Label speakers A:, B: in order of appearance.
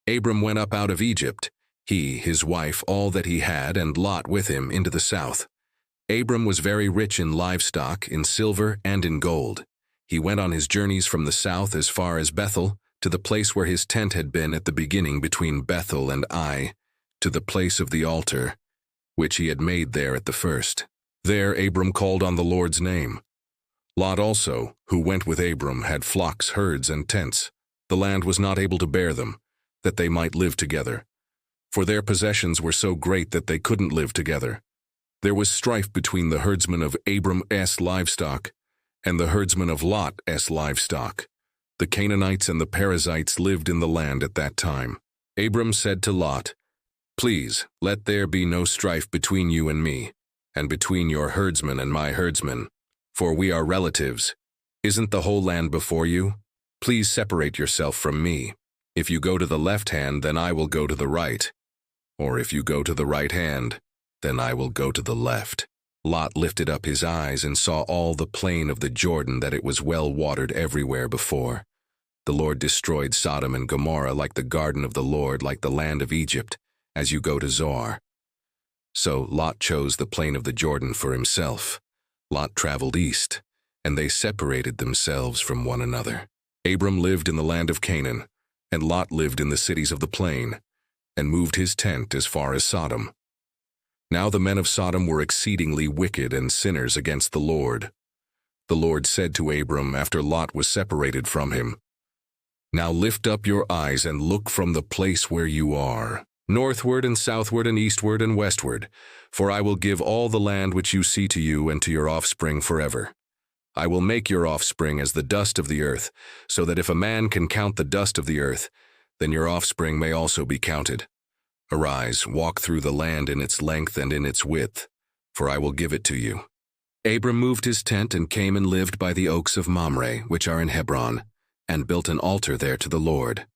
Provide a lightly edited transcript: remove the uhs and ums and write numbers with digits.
A: Abram went up out of Egypt, he, his wife, all that he had, and Lot with him, into the south. Abram was very rich in livestock, in silver, and in gold. He went on his journeys from the south as far as Bethel, to the place where his tent had been at the beginning between Bethel and Ai, to the place of the altar, which he had made there at the first. There Abram called on the Lord's name. Lot also, who went with Abram, had flocks, herds, and tents. The land was not able to bear them, that they might live together. For their possessions were so great that they couldn't live together. There was strife between the herdsmen of Abram's livestock and the herdsmen of Lot's livestock. The Canaanites and the Perizzites lived in the land at that time. Abram said to Lot, "Please, let there be no strife between you and me, and between your herdsmen and my herdsmen, for we are relatives. Isn't the whole land before you? Please separate yourself from me. If you go to the left hand, then I will go to the right. Or if you go to the right hand, then I will go to the left." Lot lifted up his eyes and saw all the plain of the Jordan, that it was well watered everywhere before. The Lord destroyed Sodom and Gomorrah like the garden of the Lord, like the land of Egypt, as you go to Zoar. So Lot chose the plain of the Jordan for himself. Lot traveled east, and they separated themselves from one another. Abram lived in the land of Canaan, and Lot lived in the cities of the plain, and moved his tent as far as Sodom. Now the men of Sodom were exceedingly wicked and sinners against the Lord. The Lord said to Abram after Lot was separated from him, "Now lift up your eyes and look from the place where you are, northward and southward and eastward and westward, for I will give all the land which you see to you and to your offspring forever. I will make your offspring as the dust of the earth, so that if a man can count the dust of the earth, then your offspring may also be counted. Arise, walk through the land in its length and in its width, for I will give it to you." Abram moved his tent and came and lived by the oaks of Mamre, which are in Hebron, and built an altar there to the Lord.